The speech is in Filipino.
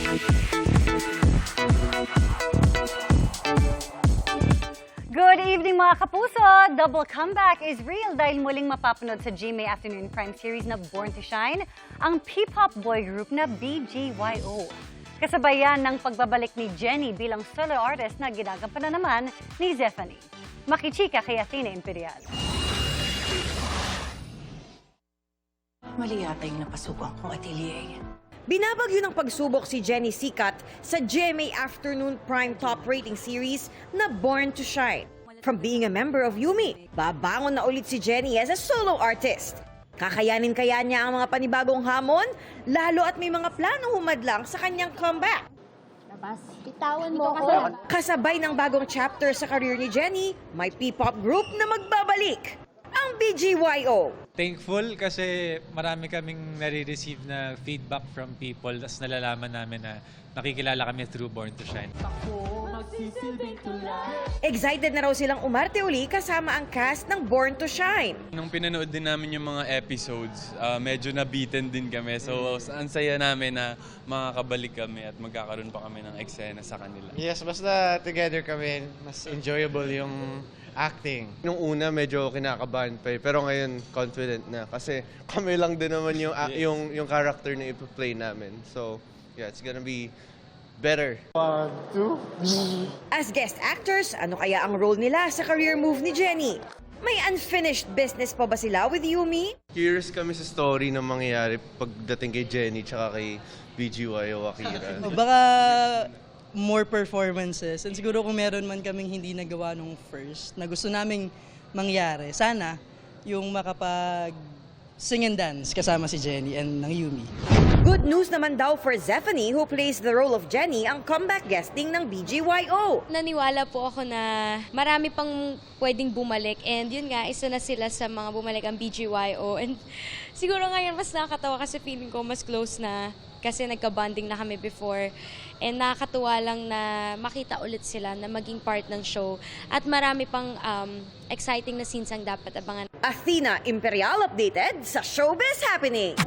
Good evening mga kapuso! Double comeback is real dahil muling mapapanood sa GMA Afternoon Prime series na Born to Shine ang P-pop boy group na BGYO. Kasabayan ng pagbabalik ni Jennie bilang solo artist na ginagampanan naman ni Zephanie. Makichika kay Athena Imperial. Mali yata yung napasukan kong atelier. Binabagyo ng pagsubok si Jennie Sikat sa GMA Afternoon Prime top rating series na Born to Shine. From being a member of Yumi, babangon na ulit si Jennie as a solo artist. Kakayanin kaya niya ang mga panibagong hamon, lalo at may mga planong humadlang sa kanyang comeback. Bitawan mo ako. Kasabay ng bagong chapter sa career ni Jennie, may P-pop group na magbabalik, ang BGYO. Thankful kasi marami kaming nare-receive na feedback from people, tapos nalalaman namin na nakikilala kami through Born to Shine. Excited na raw silang umarte uli kasama ang cast ng Born to Shine. Nung pinanood din namin yung mga episodes, medyo nabitin din kami. So, ang saya namin na makakabalik kami at magkakaroon pa kami ng eksena sa kanila. Yes, basta together kami, mas enjoyable yung acting. Nung una, medyo kinakabahan pa pero ngayon, confident na. Kasi kami lang din naman yung character na ipa-play namin. So, yeah, it's gonna be better. As guest actors, ano kaya ang role nila sa career move ni Jennie? May unfinished business pa ba sila with Yumi? Curious kami sa story na mangyayari pagdating kay Jennie tsaka kay BGYO Akira. Baka more performances. And siguro kung meron man kaming hindi nagawa nung first, na gusto naming mangyari, sana yung makapag sing and dance kasama si Jennie and ng Yumi. Good news naman daw for Zephanie who plays the role of Jennie ang comeback guesting ng BGYO. Naniwala po ako na marami pang pwedeng bumalik and yun nga, isa na sila sa mga bumalik ang BGYO. And siguro ngayon mas nakakatawa kasi feeling ko mas close na kasi nagka-bonding na kami before. And nakakatuwa lang na makita ulit sila na maging part ng show. At marami pang exciting na scenes ang dapat abangan. Athena Imperial updated sa Showbiz Happening.